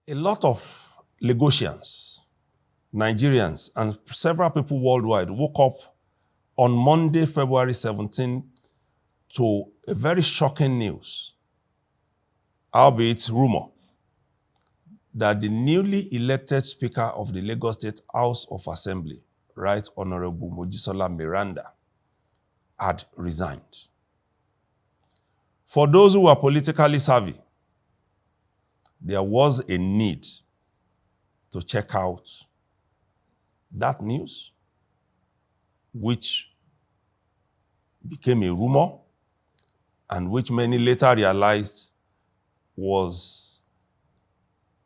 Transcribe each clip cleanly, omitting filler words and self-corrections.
A lot of Lagosians, Nigerians, and several people worldwide woke up on Monday, February 17, to a very shocking news, albeit rumor, that the newly elected Speaker of the Lagos State House of Assembly, Right Honorable Mojisola Miranda, had resigned. For those who are politically savvy, there was a need to check out that news, which became a rumor and which many later realized was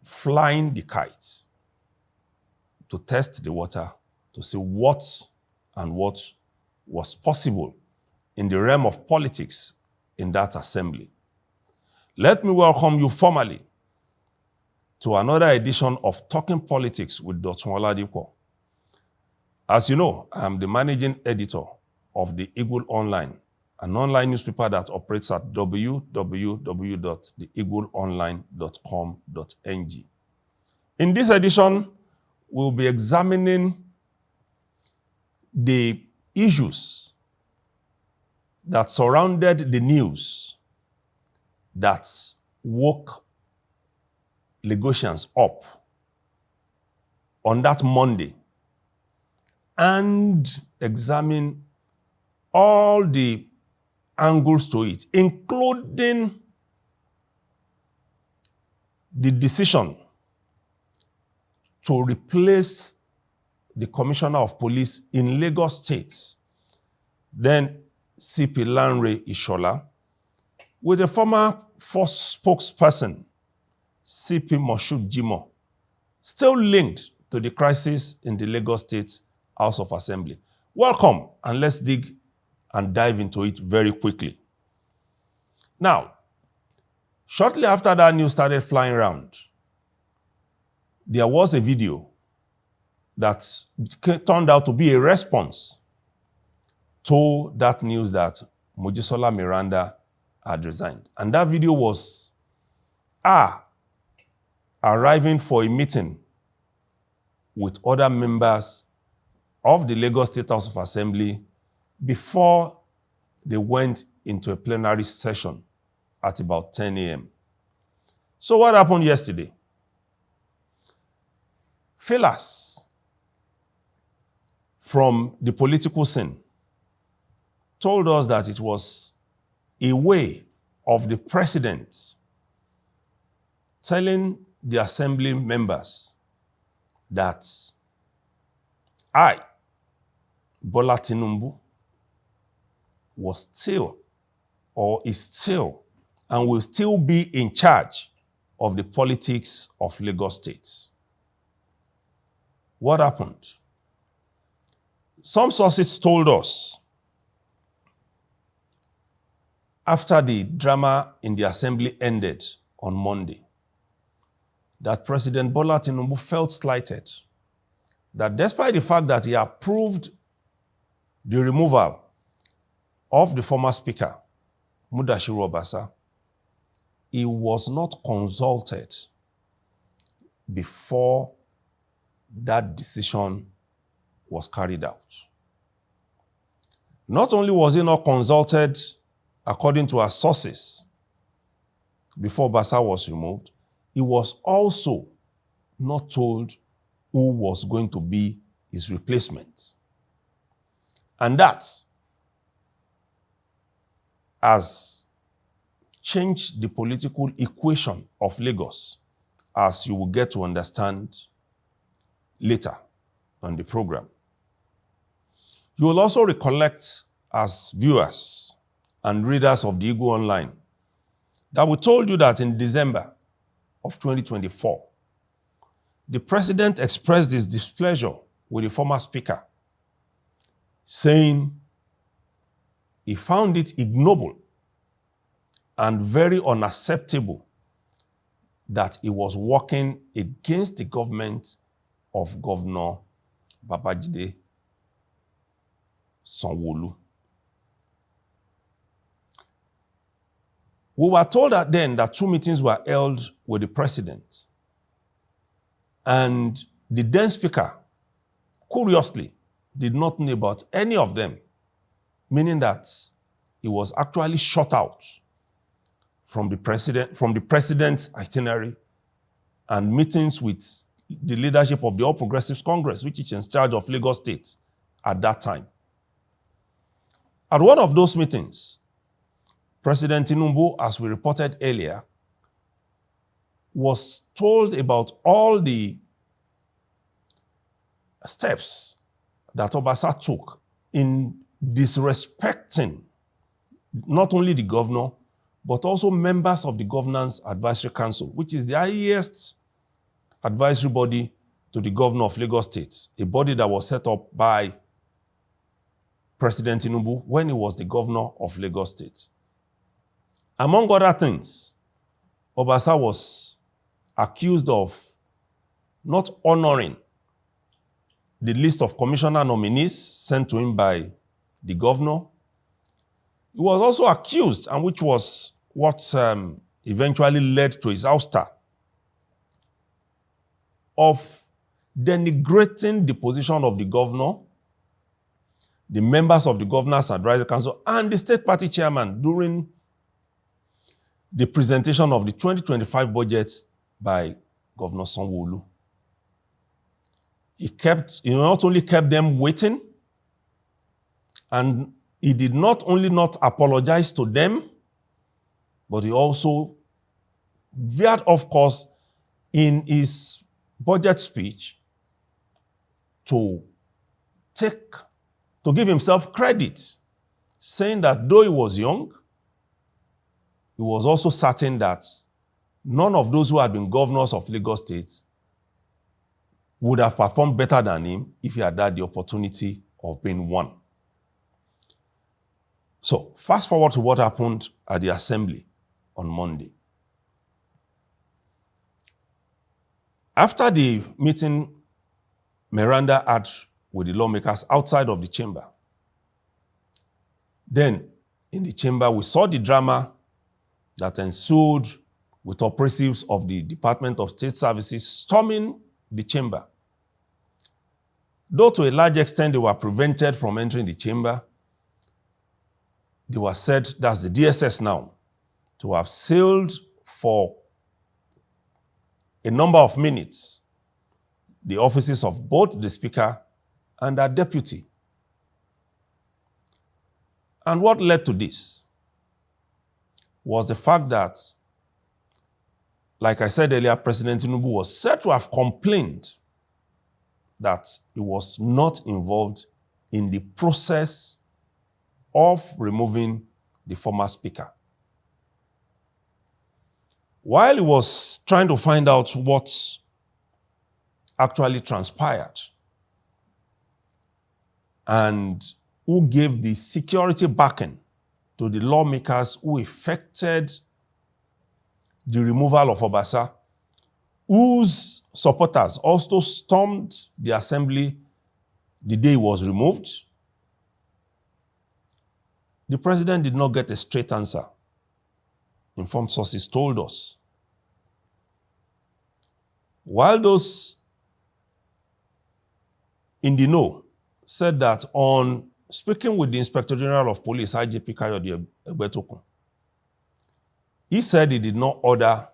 flying the kite to test the water to see what was possible in the realm of politics in that assembly. Let me welcome you formally to another edition of Talking Politics with Dr. Oladipo. As you know, I'm the managing editor of the Eagle Online, an online newspaper that operates at www.theeagleonline.com.ng. In this edition, we'll be examining the issues that surrounded the news that woke Lagosians up on that Monday, and examine all the angles to it, including the decision to replace the Commissioner of Police in Lagos State, then CP Lanre Ishola, with a former first spokesperson, CP Moshood Jimoh, still linked to the crisis in the Lagos State House of Assembly. Welcome, and let's dig and dive into it very quickly. Now, shortly after that news started flying around, there was a video that turned out to be a response to that news that Mojisola Miranda had resigned. And that video was arriving for a meeting with other members of the Lagos State House of Assembly before they went into a plenary session at about 10 a.m. So what happened yesterday? Fillers from the political scene told us that it was a way of the president telling the assembly members that I, Bola Tinubu, was still, or is still, and will still be in charge of the politics of Lagos State. What happened? Some sources told us after the drama in the assembly ended on Monday that President Bola Tinubu felt slighted, that despite the fact that he approved the removal of the former speaker, Mudashiru Obasa, he was not consulted before that decision was carried out. Not only was he not consulted according to our sources before Obasa was removed, he was also not told who was going to be his replacement. And that has changed the political equation of Lagos, as you will get to understand later on the program. You will also recollect, as viewers and readers of the Eagle Online, that we told you that in December of 2024, the president expressed his displeasure with the former speaker, saying he found it ignoble and very unacceptable that he was working against the government of Governor Babajide Sanwo-Olu. We were told that then that two meetings were held with the president And the then speaker, curiously, did not know about any of them, meaning that he was actually shut out from the president's itinerary and meetings with the leadership of the All Progressives Congress, which is in charge of Lagos State at that time. At one of those meetings, President Tinubu, as we reported earlier, was told about all the steps that Obasa took in disrespecting not only the governor, but also members of the Governance Advisory Council, which is the highest advisory body to the governor of Lagos State, a body that was set up by President Tinubu when he was the governor of Lagos State. Among other things, Obasa was accused of not honoring the list of commissioner nominees sent to him by the governor. He was also accused, and which was what eventually led to his ouster, of denigrating the position of the governor, the members of the Governor's Advisory Council, and the state party chairman during the presentation of the 2025 budget by Governor Sanwo-Olu. He not only kept them waiting, and he did not only not apologize to them, but he also veered off course in his budget speech to give himself credit, saying that though he was young, he was also certain that none of those who had been governors of Lagos State would have performed better than him if he had had the opportunity of being one. So, fast forward to what happened at the assembly on Monday. After the meeting Miranda had with the lawmakers outside of the chamber, then in the chamber we saw the drama that ensued with operatives of the Department of State Services storming the chamber. Though to a large extent they were prevented from entering the chamber, they were said, that's the DSS now, to have sailed for a number of minutes the offices of both the Speaker and their deputy. And what led to this was the fact that, like I said earlier, President Tinubu was said to have complained that he was not involved in the process of removing the former speaker. While he was trying to find out what actually transpired and who gave the security backing to the lawmakers who effected the removal of Obasa, whose supporters also stormed the assembly the day he was removed, the president did not get a straight answer, informed sources told us. While those in the know said that on speaking with the Inspector General of Police, IGP Kayode Egbetokun, he said he did not order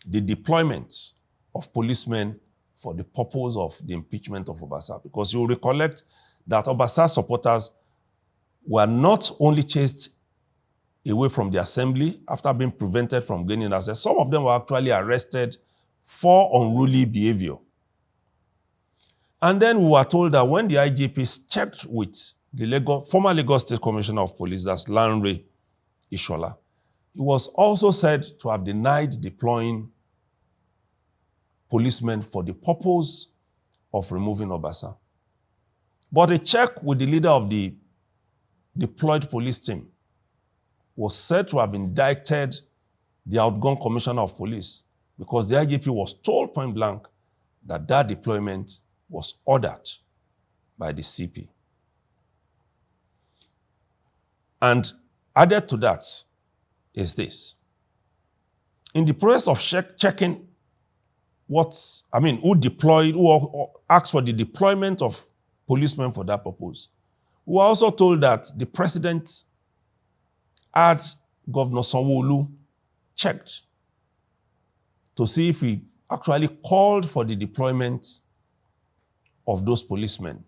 the deployment of policemen for the purpose of the impeachment of Obasa, because you will recollect that Obasa supporters were not only chased away from the assembly after being prevented from gaining access, some of them were actually arrested for unruly behavior. And then we were told that when the IGPs checked with the former Lagos State Commissioner of Police, that's Lanre Ishola, he was also said to have denied deploying policemen for the purpose of removing Obasa. But a check with the leader of the deployed police team was said to have indicted the outgone Commissioner of Police, because the IGP was told point blank that that deployment was ordered by the CP. And added to that is this. In the process of checking who deployed, who asked for the deployment of policemen for that purpose. We were also told that the president had Governor Sanwo-Olu checked to see if he actually called for the deployment of those policemen,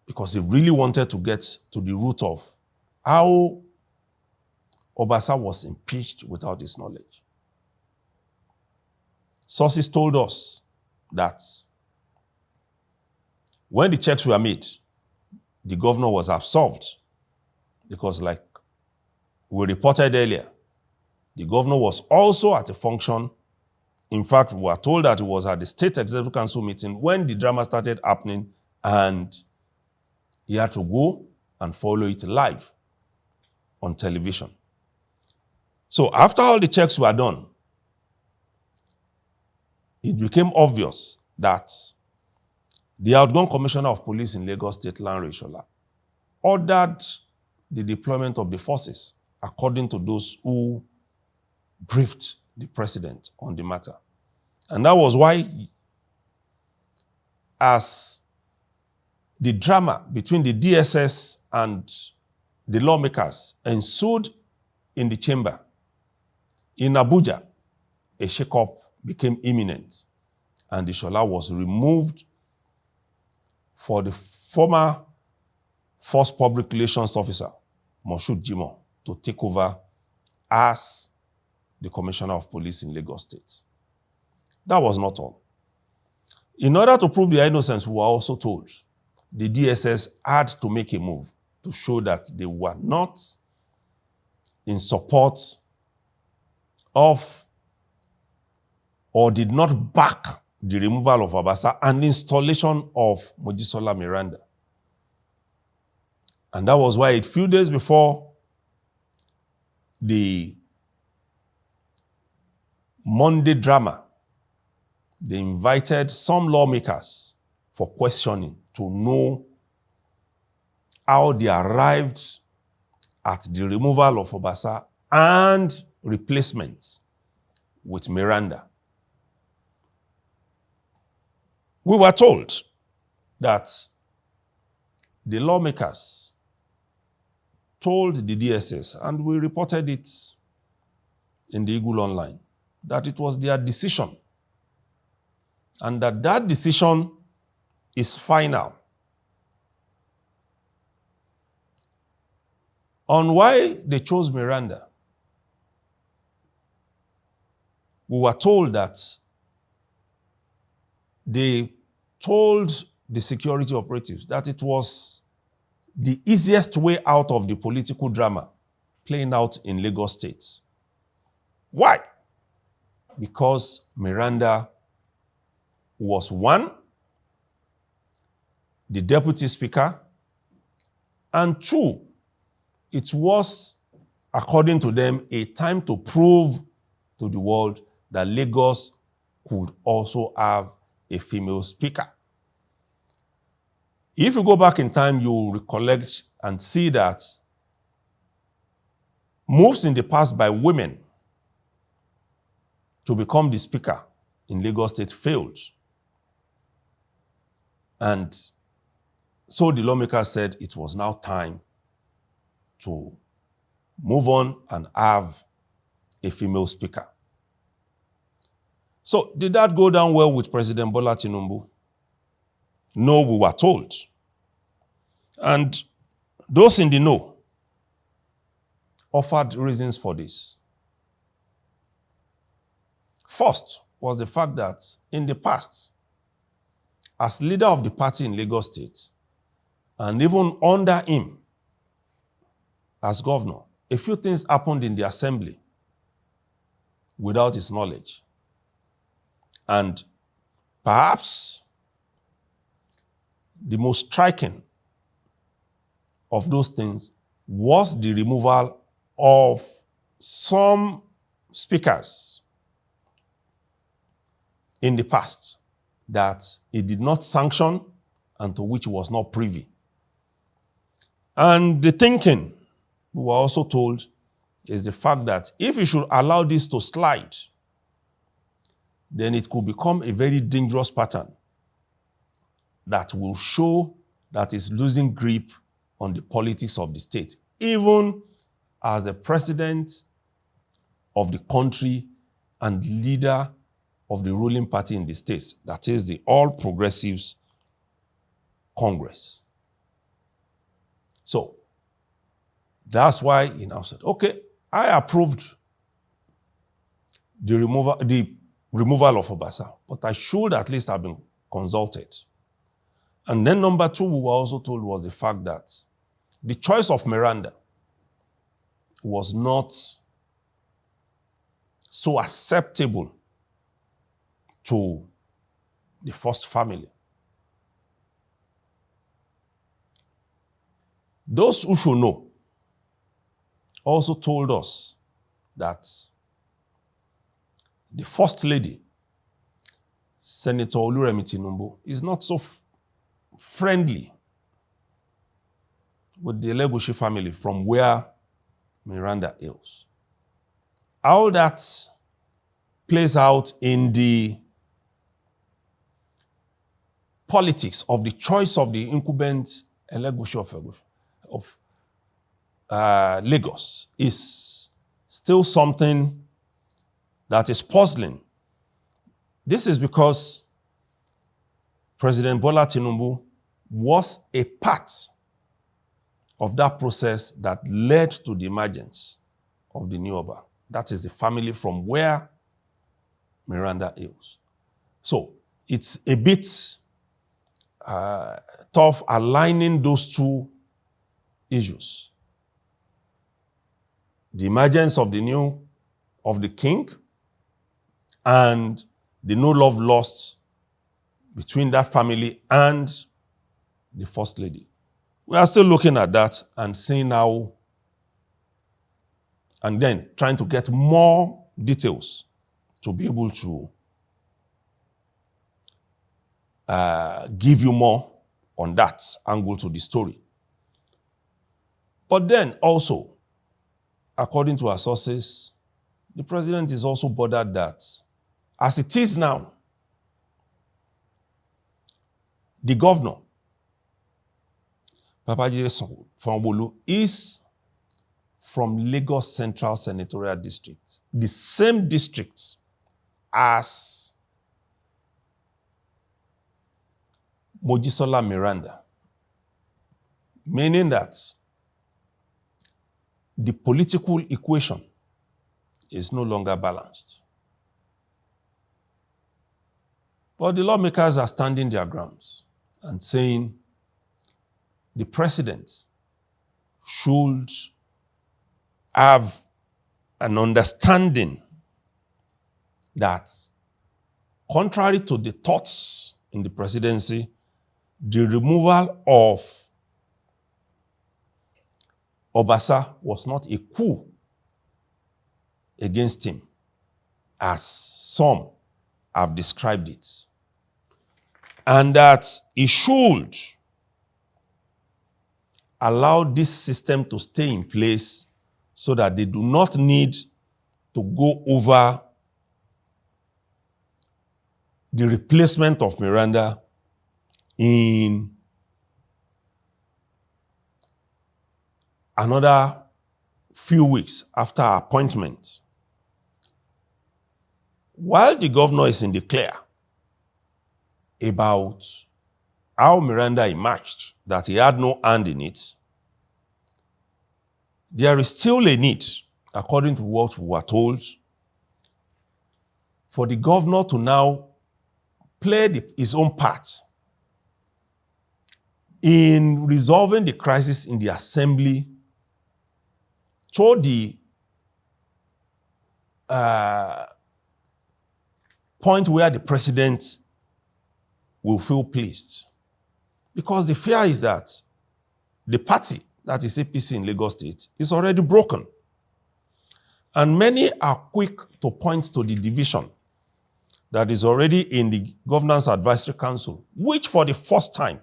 because he really wanted to get to the root of how Obasa was impeached without his knowledge. Sources told us that when the checks were made, the governor was absolved because, like we reported earlier, the governor was also at a function. In fact, we were told that he was at the State Executive Council meeting when the drama started happening, and he had to go and follow it live on television. So after all the checks were done, it became obvious that the outgone Commissioner of Police in Lagos State, Lanre Shola, ordered the deployment of the forces according to those who briefed the president on the matter. And that was why, as the drama between the DSS and the lawmakers ensued in the chamber, in Abuja, a shakeup became imminent, and the Shola was removed for the former First Public Relations Officer, Moshood Jimoh, to take over as the Commissioner of Police in Lagos State. That was not all. In order to prove their innocence, we were also told the DSS had to make a move to show that they were not in support of or did not back the removal of Obasa and installation of Mojisola Miranda. And that was why a few days before the Monday drama, they invited some lawmakers for questioning to know how they arrived at the removal of Obasa and replacement with Miranda. We were told that the lawmakers told the DSS, and we reported it in the Eagle Online, that it was their decision and that decision is final. On why they chose Miranda, we were told that they told the security operatives that it was the easiest way out of the political drama playing out in Lagos State. Why? Because Miranda was, one, the deputy speaker, and two, it was, according to them, a time to prove to the world that Lagos could also have a female speaker. If you go back in time, you recollect and see that moves in the past by women to become the speaker in Lagos State failed. And so the lawmakers said it was now time to move on and have a female speaker. So did that go down well with President Bola Tinubu? No, we were told. And those in the know offered reasons for this. First was the fact that in the past, as leader of the party in Lagos State, and even under him as governor, a few things happened in the assembly without his knowledge. And perhaps the most striking of those things was the removal of some speakers in the past that he did not sanction and to which he was not privy. And the thinking, we were also told, is the fact that if he should allow this to slide, then it could become a very dangerous pattern that will show that it's losing grip on the politics of the state, even as the president of the country and leader of the ruling party in the states, that is the All Progressives Congress. So that's why he now said, okay, I approved the removal of Obasa, but I should at least have been consulted. And then number two, we were also told was the fact that the choice of Miranda was not so acceptable to the first family. Those who should know also told us that the First Lady, Senator Oluremi Tinubu, is not so friendly with the Elegushi family from where Miranda hails. How that plays out in the politics of the choice of the incumbent Elegushi of Lagos is still something that is puzzling. This is because President Bola Tinubu was a part of that process that led to the emergence of the new Oba. That is the family from where Miranda hails. So it's a bit tough aligning those two issues. The emergence of the king and the no love lost between that family and the First Lady. We are still looking at that and seeing how, and then trying to get more details to be able to give you more on that angle to the story. But then also, according to our sources, the president is also bothered that as it is now, the governor, Babajide Sanwo-Olu, is from Lagos Central Senatorial District, the same district as Mojisola Miranda, meaning that the political equation is no longer balanced. But the lawmakers are standing their grounds and saying the president should have an understanding that, contrary to the thoughts in the presidency, the removal of Obasa was not a coup against him, as some have described it, and that he should allow this system to stay in place so that they do not need to go over the replacement of Miranda in another few weeks after her appointment. While the governor is in the clear about how Miranda emerged, that he had no hand in it, there is still a need, according to what we were told, for the governor to now play his own part in resolving the crisis in the assembly to the point where the president will feel pleased. Because the fear is that the party, that is APC in Lagos State, is already broken. And many are quick to point to the division that is already in the Governance Advisory Council, which for the first time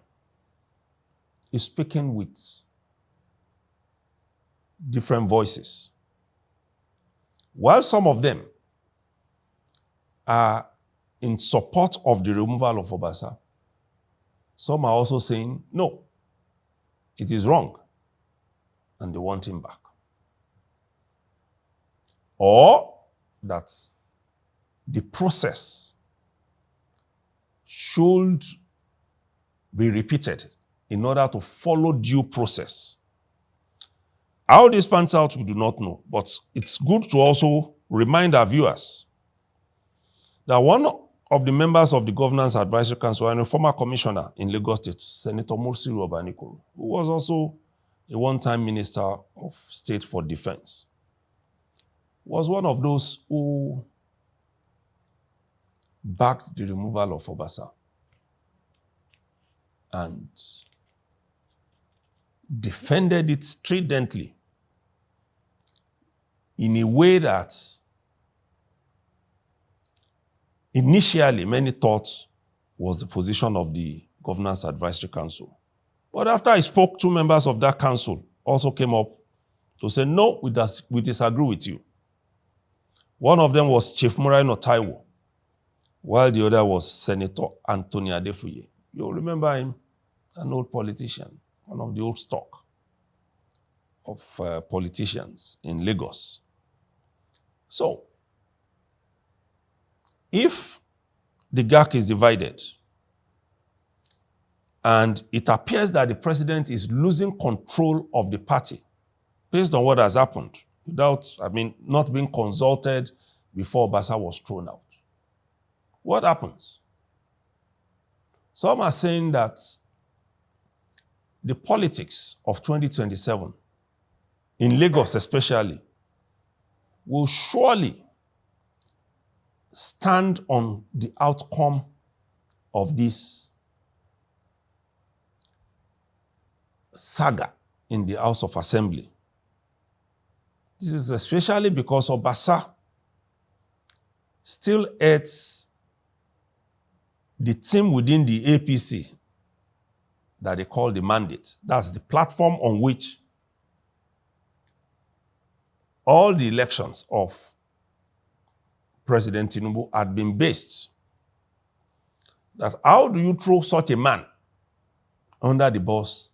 is speaking with different voices. While some of them are in support of the removal of Obasa. Some are also saying, no, it is wrong, and they want him back. Or that the process should be repeated in order to follow due process. How this pans out, we do not know, but it's good to also remind our viewers that one of the members of the Governance Advisory Council and a former commissioner in Lagos State, Senator Mursiru Obanikoro, who was also a one-time Minister of State for Defense, was one of those who backed the removal of Obasa and defended it stridently in a way that initially many thought was the position of the Governance Advisory Council. But after I spoke, 2 members of that council also came up to say, no, we disagree with you. One of them was Chief Muraino Taiwo, while the other was Senator Anthony Adefuye. You'll remember him, an old politician, one of the old stock of politicians in Lagos. So, if the GAC is divided and it appears that the president is losing control of the party based on what has happened, without, not being consulted before Obasa was thrown out, what happens? Some are saying that the politics of 2027, in Lagos especially, will surely stand on the outcome of this saga in the House of Assembly. This is especially because Obasa still heads the team within the APC that they call the mandate. That's the platform on which all the elections of President Tinubu had been based. That how do you throw such a man under the bus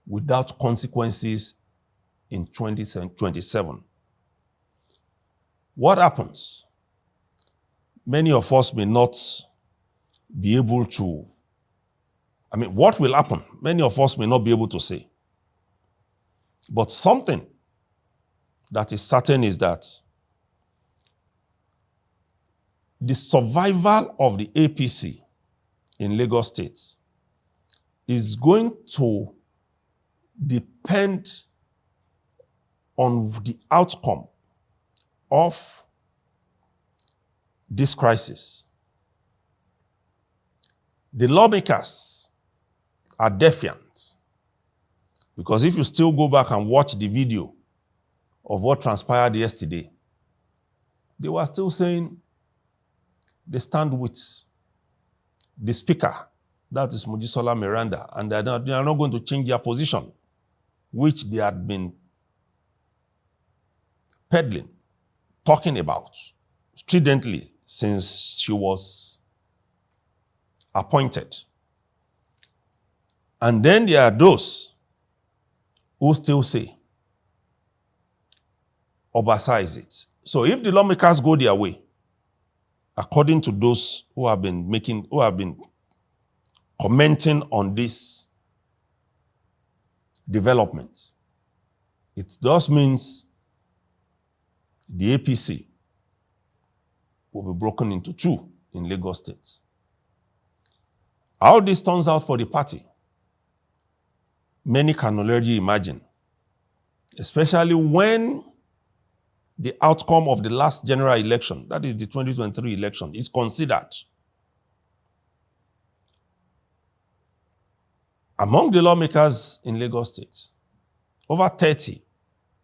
without consequences in 2027? What happens? Many of us may not be able to, what will happen? Many of us may not be able to say. But something that is certain is that the survival of the APC in Lagos State is going to depend on the outcome of this crisis. The lawmakers are defiant, because if you still go back and watch the video of what transpired yesterday, they were still saying they stand with the speaker, that is Mojisola Miranda, and they are not going to change their position, which they had been peddling, talking about stridently since she was appointed. And then there are those who still say Obasa is it. So if the lawmakers go their way, according to those who have been commenting on this development, it thus means the APC will be broken into 2 in Lagos State. How this turns out for the party, many can already imagine, especially when the outcome of the last general election, that is the 2023 election, is considered. Among the lawmakers in Lagos State, over 30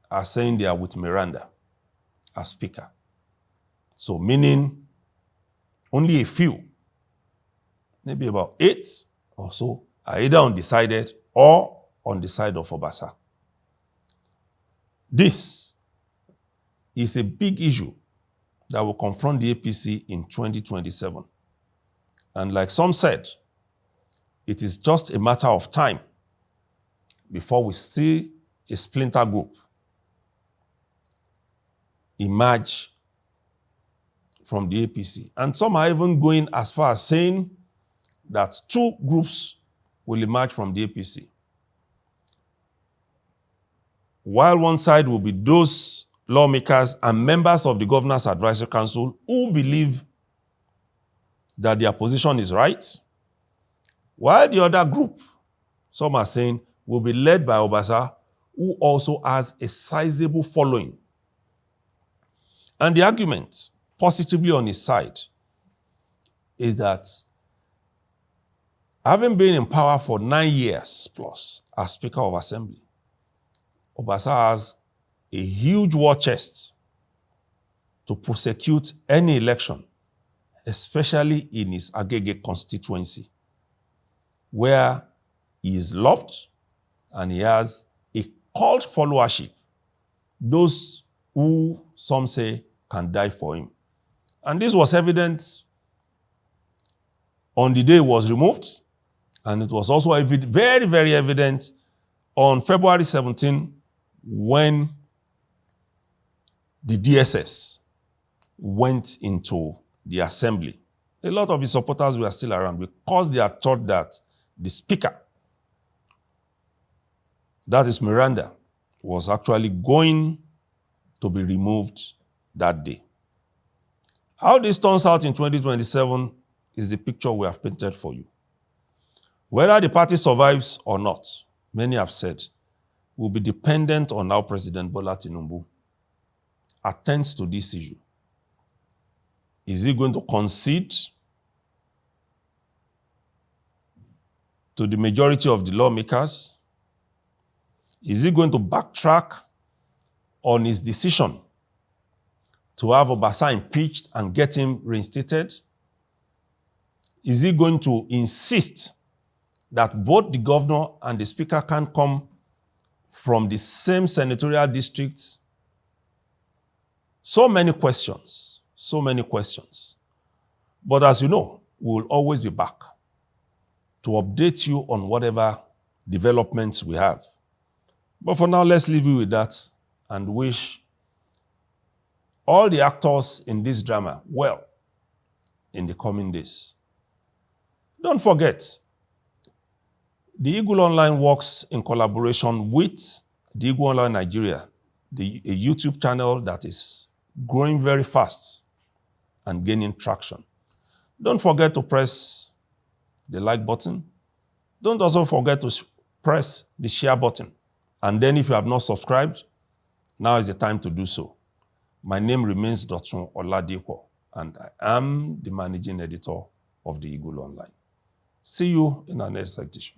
are saying they are with Miranda as speaker. So meaning only a few, maybe about 8 or so, are either undecided or on the side of Obasa. This is a big issue that will confront the APC in 2027. And like some said, it is just a matter of time before we see a splinter group emerge from the APC. And some are even going as far as saying that two groups will emerge from the APC. While one side will be those lawmakers and members of the Governor's Advisory Council who believe that their position is right, while the other group, some are saying, will be led by Obasa, who also has a sizable following. And the argument, positively on his side, is that having been in power for 9 years plus as Speaker of Assembly, Obasa has a huge war chest to prosecute any election, especially in his Agege constituency, where he is loved and he has a cult followership, those who some say can die for him. And this was evident on the day he was removed, and it was also very, very evident on February 17 when the DSS went into the assembly. A lot of his supporters were still around because they had thought that the speaker, that is Miranda, was actually going to be removed that day. How this turns out in 2027 is the picture we have painted for you. Whether the party survives or not, many have said, will be dependent on how President Bola Tinubu attends to this issue. Is he going to concede to the majority of the lawmakers? Is he going to backtrack on his decision to have Obasa impeached and get him reinstated? Is he going to insist that both the governor and the speaker can come from the same senatorial districts? So many questions, so many questions. But as you know, we will always be back to update you on whatever developments we have. But for now, let's leave you with that and wish all the actors in this drama well in the coming days. Don't forget, the Eagle Online works in collaboration with the Eagle Online Nigeria, a YouTube channel that is growing very fast and gaining traction. Don't forget to press the like button. Don't also forget to press the share button. And then if you have not subscribed, now is the time to do so. My name remains Dotun Oladipo, and I am the managing editor of the Eagle Online. See you in our next edition.